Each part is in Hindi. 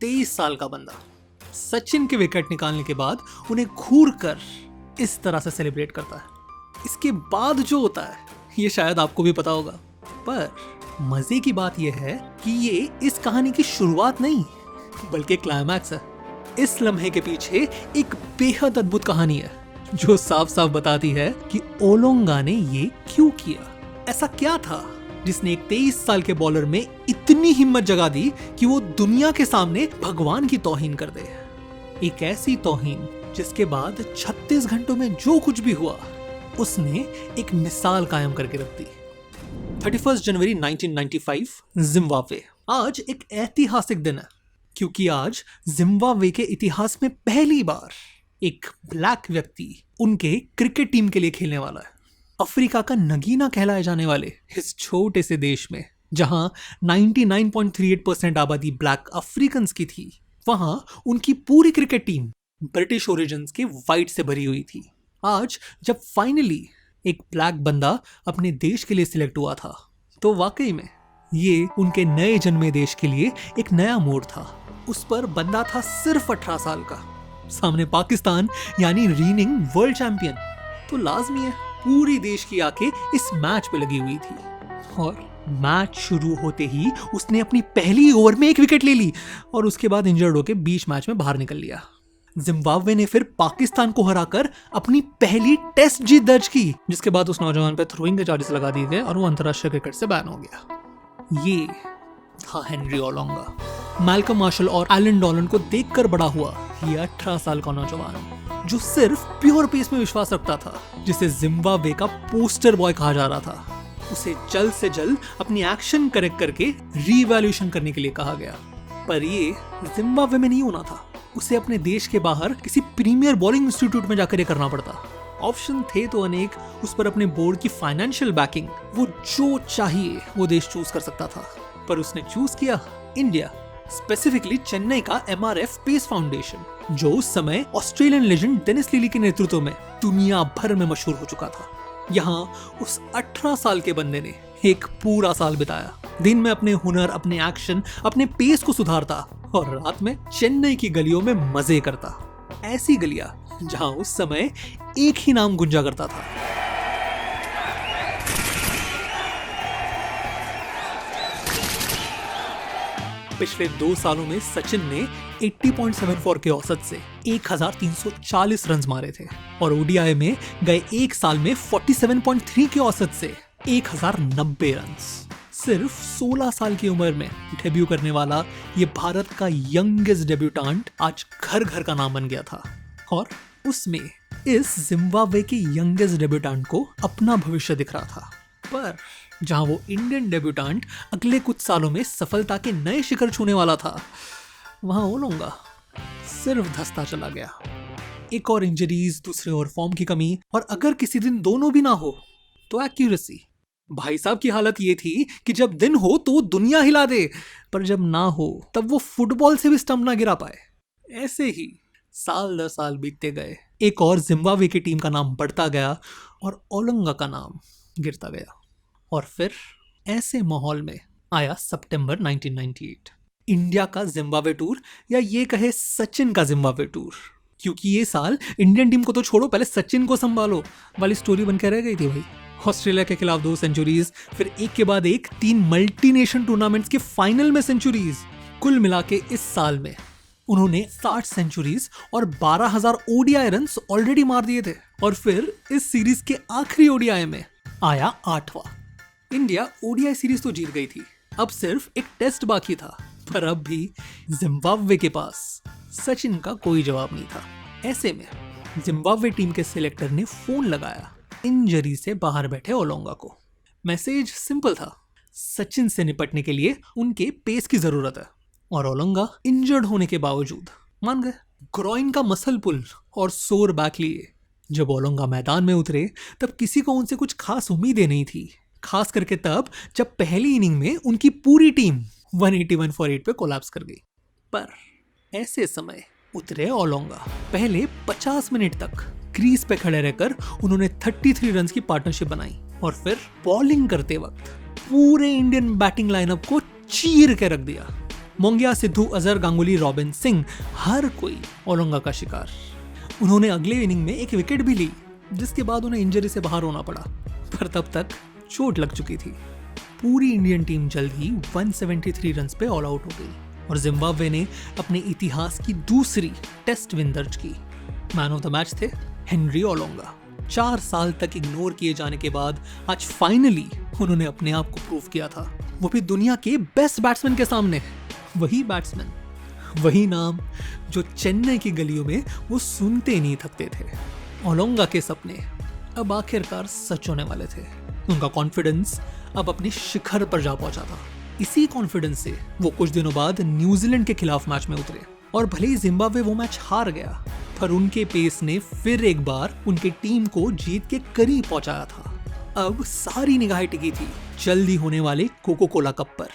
23 साल का बंदा सचिन के विकेट निकालने के बाद उन्हें घूर कर इस तरह से सेलिब्रेट करता है। इसके बाद जो होता है ये शायद आपको भी पता होगा, पर मजे की बात यह है कि ये इस कहानी की शुरुआत नहीं बल्कि क्लाइमैक्स है। इस लम्हे के पीछे एक बेहद अद्भुत कहानी है जो साफ साफ बताती है कि ओलोंगा ने ये क्यों किया। ऐसा क्या था जिसने एक 23 साल के बॉलर में इतनी हिम्मत जगा दी कि वो दुनिया के सामने भगवान की तौहीन कर दे। एक ऐसी तौहीन जिसके बाद 36 घंटों में जो कुछ भी हुआ उसने एक मिसाल कायम करके रख दी। 31 जनवरी 1995 जिम्बाब्वे। आज एक ऐतिहासिक दिन है क्योंकि आज जिम्बाब्वे के इतिहास में पहली बार एक ब्लैक व्यक्ति उनके क्रिकेट टीम के लिए खेलने वाला है। अफ्रीका का नगीना कहलाए जाने वाले इस छोटे से देश में जहां 99.38% आबादी ब्लैक अफ्रीकन्स की थी, वहां उनकी पूरी क्रिकेट टीम ब्रिटिश ओरिजिन्स के वाइट से भरी हुई थी। आज जब फाइनली एक ब्लैक बंदा अपने देश के लिए सिलेक्ट हुआ था तो वाकई में ये उनके नए जन्मे देश के लिए एक नया मोड़ था। उस पर बंदा था सिर्फ 18 साल का, सामने पाकिस्तान यानी रीनिंग वर्ल्ड चैंपियन। तो लाजमी है पूरी देश की आंखें इस मैच पे लगी हुई थी और मैच शुरू होते ही उसने अपनी पहली ओवर में एक विकेट ले ली और उसके बाद इंजर्ड होकर बीच मैच में बाहर निकल लिया। जिम्बाब्वे ने फिर पाकिस्तान को हराकर अपनी पहली टेस्ट जीत दर्ज की, जिसके बाद उस नौजवान पर थ्रोइंग के चार्जेस लगा दिए गए और वो अंतरराष्ट्रीय क्रिकेट से बैन हो गया। ये था हेनरी ओलोंगा। मैल्कम मार्शल और एलन डॉलन को देखकर बड़ा हुआ ये 18 साल का नौजवान जो सिर्फ प्योर पेस में विश्वास रखता था, जिसे जिम्बाब्वे का पोस्टर बॉय कहा जा रहा था। उसे जल्द से जल्द अपनी एक्शन करेक्ट करके रीवैल्यूएशन करने के लिए कहा गया, पर ये जिम्बाब्वे में नहीं होना था। उसे अपने देश के बाहर किसी प्रीमियर बॉलिंग इंस्टीट्यूट में जाकर करना पड़ता। ऑप्शन थे तो अनेक, उस पर अपने बोर्ड की फाइनेंशियल बैकिंग, वो जो चाहिए वो देश चूज कर सकता था, पर उसने चूज किया इंडिया, स्पेसिफिकली चेन्नई का MRF पेस फाउंडेशन, जो उस समय ऑस्ट्रेलियन लेजेंड डेनिस लिली के नेतृत्व में दुनिया भर में मशहूर हो चुका था। यहाँ उस 18 साल के बंदे ने एक पूरा साल बिताया, दिन में अपने हुनर, अपने एक्शन, अपने पेस को सुधारता और रात में चेन्नई की गलियों में मजे करता। ऐसी गलियां जहां उस समय एक ही नाम गुंजा करता था, पिछले 2 सालों में सचिन ने 80.74 के औसत से 1340 रन मारे थे और ओडीआई में गए एक साल में 47.3 के औसत से 1090 रन। सिर्फ 16 साल की उम्र में डेब्यू करने वाला ये भारत का यंगेस्ट डेब्यूटेंट आज घर घर का नाम बन गया था और उसमें इस जिम्बाब्वे के यंगेस्ट डेब्यूटेंट को अपना भविष्य दिख रहा था। पर जहां वो इंडियन डेब्यूटेंट अगले कुछ सालों में सफलता के नए शिखर छूने वाला था, वहां ओलोंगा सिर्फ धंसता चला गया। एक और इंजरीज, दूसरे और फॉर्म की कमी, और अगर किसी दिन दोनों भी ना हो तो एक्यूरेसी। भाई साहब की हालत ये थी कि जब दिन हो तो वो दुनिया हिला दे, पर जब ना हो तब वो फुटबॉल से भी स्टंप ना गिरा पाए। ऐसे ही साल दर साल बीतते गए, एक और जिम्बाब्वे की टीम का नाम बढ़ता गया और ओलोंगा का नाम गिरता गया। और फिर ऐसे माहौल में आया सितंबर 1998, इंडिया का जिम्बाब्वे टूर, या ये कहे सचिन का जिम्बाब्वे टूर, क्योंकि ये साल इंडियन टीम को तो छोड़ो, पहले सचिन को संभालो वाली स्टोरी बनकर रह गई थी भाई। ऑस्ट्रेलिया के खिलाफ 2 सेंचुरीज, फिर एक के बाद एक 3 मल्टीनेशन टूर्नामेंट्स के फाइनल में सेंचुरीज। कुल मिला के इस साल में उन्होंने 60 सेंचुरीज और 12,000 ओडीआई रन ऑलरेडी मार दिए थे। और फिर इस सीरीज के आखिरी ओडीआई में आया 8वां। इंडिया ओडीआई सीरीज तो जीत गई थी, अब सिर्फ एक टेस्ट बाकी था, पर अब भी जिम्बाब्वे के पास सचिन का कोई जवाब नहीं था। ऐसे में जिम्बाब्वे टीम के सिलेक्टर ने फोन लगाया इंजरी से बाहर बैठे ओलोंगा को। मैसेज सिंपल था, सचिन से निपटने के लिए उनके पेस की जरूरत है, और ओलोंगा इंजर्ड होने के बावजूद मान गए। ग्रॉइन का मसल पुल और सोर बैक लिए जब ओलोंगा मैदान में उतरे तब किसी को उनसे कुछ खास उम्मीदें नहीं थी, खास करके तब जब पहली इनिंग में उनकी पूरी टीम 181 फॉर 8 पे कोलैप्स कर गई। पर ऐसे समय उतरे ओलोंगा। पहले 50 मिनट तक क्रीज पे खड़े रहकर उन्होंने 33 रन की पार्टनरशिप बनाई और फिर बॉलिंग करते वक्त पूरे इंडियन बैटिंग लाइनअप को चीर के रख दिया। मोंगिया, सिद्धू, अजहर, गांगुली, रॉबिन, सिंह, हर कोई ओलोंगा का शिकार। उन्होंने अगले इनिंग में एक विकेट भी ली, जिसके बाद उन्हें इंजरी से बाहर होना पड़ा, पर तब तक चोट लग चुकी थी। पूरी इंडियन टीम जल्द ही 173 रन्स पे ऑल आउट हो गई और जिम्बाब्वे ने अपने इतिहास की दूसरी टेस्ट विन दर्ज की। मैन ऑफ द मैच थे हेनरी ओलोंगा। 4 साल तक इग्नोर किए जाने के बाद आज फाइनली उन्होंने अपने आप को प्रूव किया था, वो भी दुनिया के बेस्ट बैट्समैन के सामने। वही बैट्समैन, वही नाम जो चेन्नई की गलियों में वो सुनते नहीं थकते थे। ओलोंगा के सपने अब आखिरकार सच होने वाले थे। उनका कॉन्फिडेंस अब अपने शिखर पर जा पहुंचा था। इसी कॉन्फिडेंस से वो कुछ दिनों बाद न्यूजीलैंड के खिलाफ मैच में उतरे और भले ही जिम्बाब्वे वो मैच हार गया, पर उनके पेस ने फिर एक बार उनकी टीम को जीत के करीब पहुंचाया था। अब सारी निगाहें टिकी थी जल्दी होने वाले कोको कोला कप पर,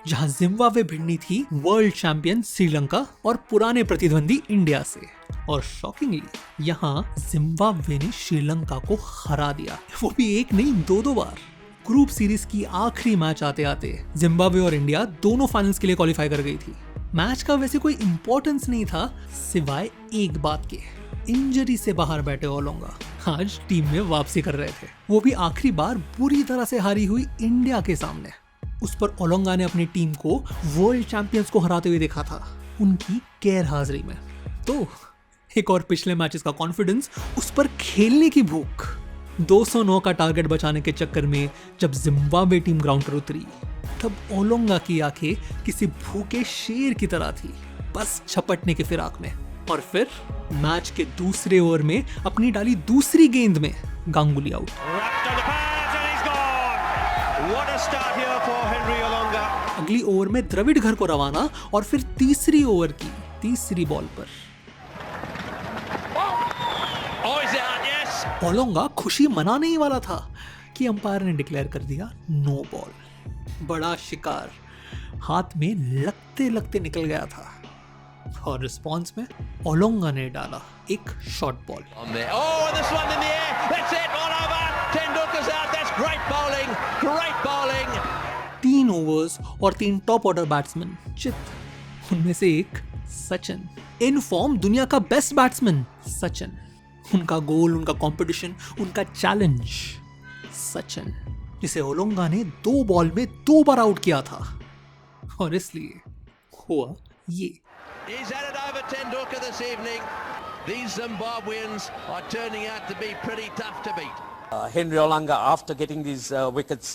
जहां जिम्बाब्वे भिड़नी थी वर्ल्ड चैंपियन श्रीलंका और पुराने प्रतिद्वंदी इंडिया से। और शॉकिंगली यहाँ जिम्बाब्वे ने श्रीलंका को हरा दिया, वो भी एक नहीं 2 बार। ग्रुप सीरीज की आखिरी मैच आते आते जिम्बाब्वे और इंडिया दोनों फाइनल्स के लिए क्वालिफाई कर गई थी। मैच का वैसे कोई इंपॉर्टेंस नहीं था सिवाय एक बात के, इंजरी से बाहर बैठे ओलोंगा आज टीम में वापसी कर रहे थे, वो भी आखिरी बार बुरी तरह से हारी हुई इंडिया के सामने। उस पर ओलोंगा ने अपनी टीम को वर्ल्ड चैंपियंस को हराते हुए देखा था उनकी गैर हाजिरी में। तो एक और पिछले मैचेस का कॉन्फिडेंस, उस पर खेलने की भूख। 209 का टारगेट बचाने के चक्कर में जब जिम्बाब्वे टीम ग्राउंड पर उतरी, तब ओलोंगा की आंखें किसी भूखे शेर की तरह थी, बस झपटने की फिराक में। और फिर मैच के दूसरे ओवर में अपनी डाली दूसरी गेंद में गांगुली आउट। अगली ओवर में द्रविड़ घर को रवाना और फिर तीसरी ओवर की तीसरी बॉल पर ओलोंगा खुशी मनाने ही वाला था कि अंपायर ने डिक्लेयर कर दिया नो बॉल। बड़ा शिकार हाथ में लगते लगते निकल गया था और रिस्पांस में ओलोंगा ने डाला एक शॉर्ट बॉल। 3 ओवर्स और 3 टॉप ऑर्डर बैट्समैन चित, उनमें से एक सचिन, इन फॉर्म दुनिया का बेस्ट बैट्समैन सचिन। उनका गोल, उनका कंपटीशन, उनका चैलेंज सचिन, जिसे ओलोंगा ने 2 बॉल में 2 बार आउट किया था। और इसलिए हुआ ये। He's headed over Tendulkar this evening. These Zimbabweans are turning out to be pretty tough to beat. Henry Olanga, after getting these wickets,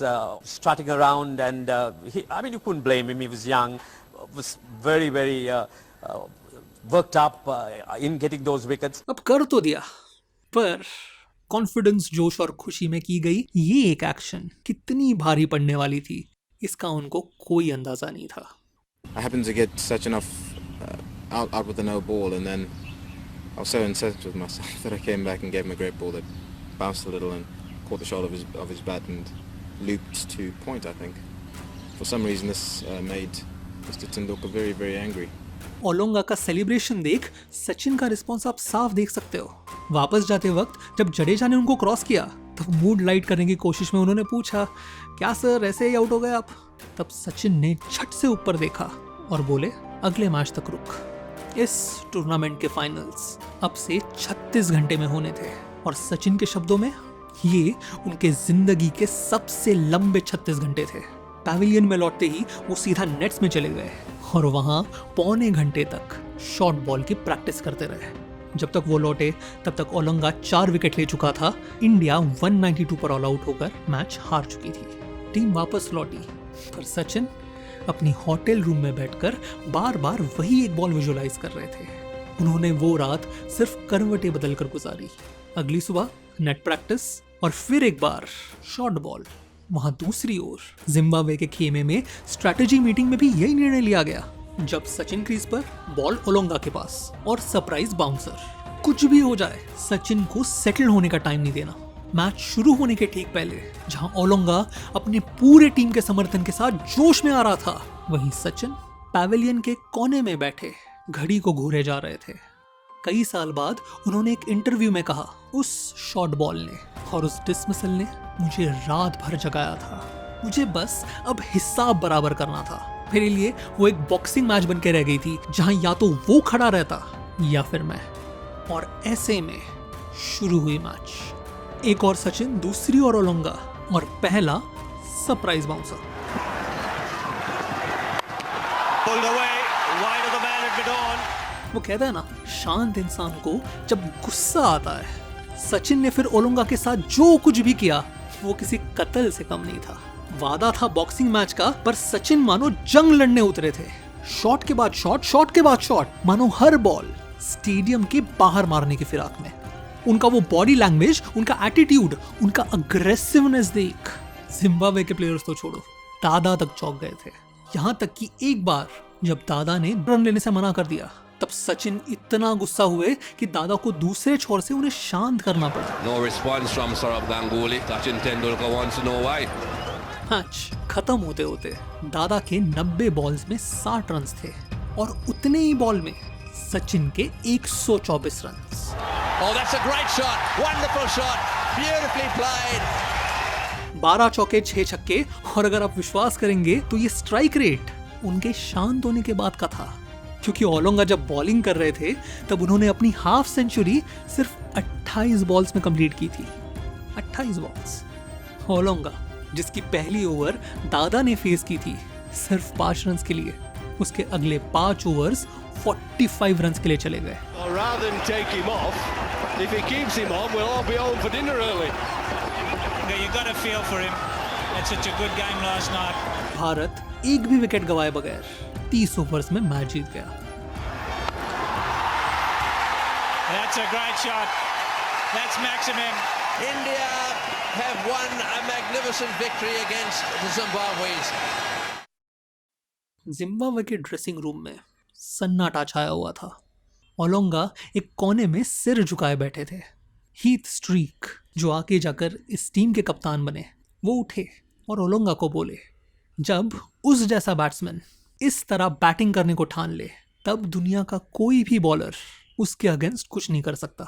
strutting around, and you couldn't blame him. He was young, was very, very worked up in getting those wickets. अब कर तो दिया, पर कॉन्फिडेंस, जोश और खुशी में की गई ये एक एक्शन कितनी भारी पड़ने वाली थी, इसका उनको कोई अंदाजा नहीं था। I happened to get Sachin off out with a no ball, and then I was so incensed with myself that I came back and gave him a great ball that bounced a little and caught the shoulder of his bat and looped to point, I think. For some reason this made Mr. Tendulkar very, very angry. Olonga का सेलिब्रेशन देख सचिन का रिस्पॉन्स आप साफ देख सकते हो। वापस जाते वक्त जब जडेजा ने उनको क्रॉस किया, तब मूड लाइट करने की कोशिश में उन्होंने पूछा, क्या सर ऐसे ही आउट हो गए आप? तब सचिन ने झट से ऊपर देखा और बोले, अगले मैच तक रुक। इस टूर्नामेंट के फाइनल्स अब से 36 घंटे में होने थे और सचिन के शब्दों में ये उनके जिंदगी के सबसे लंबे 36 घंटे थे। पैविलियन में लौटते ही वो सीधा नेट्स में चले गए और वहां पौने घंटे तक शॉर्ट बॉल की प्रैक्टिस करते रहे। जब तक वो लौटे तब तक ओलोंगा 4 विकेट ले चुका था। इंडिया 192 पर ऑल आउट होकर मैच हार चुकी थी। टीम वापस लौटी, पर सचिन अपनी होटल रूम में बैठकर बार बार वही एक बॉल विजुअलाइज कर रहे थे। उन्होंने वो रात सिर्फ करवटें बदलकर गुजारी। अगली सुबह नेट प्रैक्टिस और फिर एक बार शॉर्ट बॉल। वहां दूसरी ओर जिम्बाब्वे के खेमे में स्ट्रैटेजी मीटिंग में भी यही निर्णय लिया गया। जब सचिन क्रीज पर, बॉल ओलोंगा के पास और सरप्राइज बाउंसर। कुछ भी हो जाए, सचिन को सेटल होने का टाइम नहीं देना। मैच शुरू होने के ठीक पहले जहां ओलोंगा अपने पूरे टीम के समर्थन के साथ जोश में आ रहा था, वहीं सचिन पैविलियन के कोने में बैठे घड़ी को घूरे जा रहे थे। कई साल बाद उन्होंने एक इंटरव्यू में कहा, उस शॉर्ट बॉल ने और उस डिसमिसल ने मुझे रात भर जगाया था। मुझे बस अब हिसाब बराबर करना था। मेरे लिए वो एक बॉक्सिंग मैच बन के रह गई थी जहां या तो वो खड़ा रहता या फिर मैं। और ऐसे में शुरू हुई मैच। एक और सचिन, दूसरी और ओलोंगा, और पहला सरप्राइज बाउंसर। वो कहता है ना, शांत इंसान को जब गुस्सा आता है। सचिन ने फिर ओलोंगा के साथ जो कुछ भी किया वो किसी कत्ल से कम नहीं था। वादा था बॉक्सिंग मैच का, पर सचिन मानो जंग लड़ने उतरे थे। शॉट के बाद शॉट, शॉट के बाद शॉट, मानो हर बॉल स्टेडियम के बाहर मारने की फिराक में। उनका वो बॉडी लैंग्वेज, उनका एटीट्यूड, उनका अग्रेसिवनेस देख जिम्बाब्वे के प्लेयर्स तो छोड़ो, दादा तक चौंक गए थे। यहाँ तक कि एक बार जब दादा ने रन लेने से मना कर दिया, तब सचिन इतना गुस्सा हुए कि दादा को दूसरे छोर से उन्हें शांत करना पड़ा। No response from Saurabh Ganguly. Sachin Tendulkar wants to know why. Match खत्म होते होते दादा के 90 बॉल्स में 60 रन थे और उतने ही बॉल में सचिन के 124 run. Oh, that's a great shot. Wonderful shot. Beautifully played. 12 चौके 6 छक्के, और अगर आप विश्वास करेंगे तो ये स्ट्राइक रेट उनके शांत होने के बाद का था, क्योंकि ओलोंगा जब बॉलिंग कर रहे थे तब उन्होंने अपनी हाफ सेंचुरी सिर्फ 28 बॉल्स में कंप्लीट की थी। 28 बॉल्स। ओलोंगा, जिसकी पहली ओवर दादा ने फेस की थी सिर्फ 5 रन के लिए, उसके अगले 5 ओवर्स 45 रन के लिए चले गए। Well, rather than take him off, if he keeps him on, we'll all be home for dinner early. You got to feel for him. That's such a good game last night. Bharat एक भी विकेट गंवाए बगैर 30 ओवर्स में मैच जीत गया। That's a great shot. That's maximum. India have won a magnificent victory against the Zimbabweans. Zimbabwe के ड्रेसिंग रूम में सन्नाटा छाया हुआ था। ओलोंगा एक कोने में सिर झुकाए बैठे थे। हीथ स्ट्रीक, जो आगे जाकर इस टीम के कप्तान बने, वो उठे और ओलोंगा को बोले, जब उस जैसा बैट्समैन इस तरह बैटिंग करने को ठान ले, तब दुनिया का कोई भी बॉलर उसके अगेंस्ट कुछ नहीं कर सकता।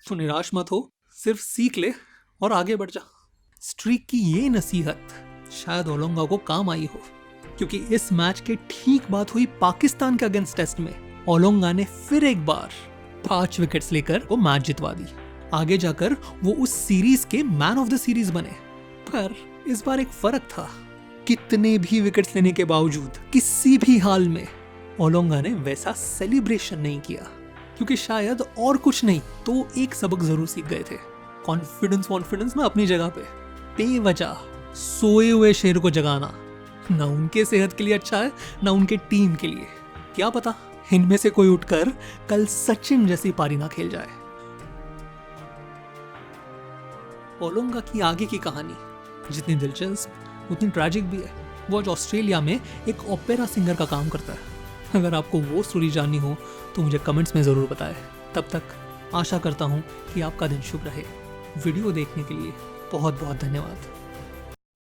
तो निराश मत हो, सिर्फ सीख ले और आगे बढ़ जा। स्ट्रीक की ये नसीहत शायद ओलोंगा को काम आई हो, क्योंकि इस मैच के ठीक बाद हुई पाकिस्तान के अगेंस्ट टेस्ट में ओलोंगा ने फिर एक बार 5 विकेट्स लेकर वो मैच जितवा दी। आगे जाकर वो उस सीरीज के मैन ऑफ द सीरीज बने। पर इस बार एक फर्क था, कितने भी विकेट्स लेने के बावजूद किसी भी हाल में ओलोंगा ने वैसा सेलिब्रेशन नहीं किया, क्योंकि शायद और कुछ नहीं तो एक सबक जरूर सीख गए थे। कॉन्फिडेंस ना अपनी जगह पे, बेवजह सोए हुए शेर को जगाना ना उनके सेहत के लिए अच्छा है ना उनके टीम के लिए। क्या पता इनमें से कोई उठकर कल सचिन जैसी पारी ना खेल जाए। ओलोंगा की आगे की कहानी जितनी दिलचस्प उतनी ट्रैजिक भी है। वो आज ऑस्ट्रेलिया में एक ओपेरा सिंगर का काम करता है। अगर आपको वो स्टोरी जाननी हो तो मुझे कमेंट्स में ज़रूर बताएं। तब तक आशा करता हूँ कि आपका दिन शुभ रहे। वीडियो देखने के लिए बहुत बहुत धन्यवाद।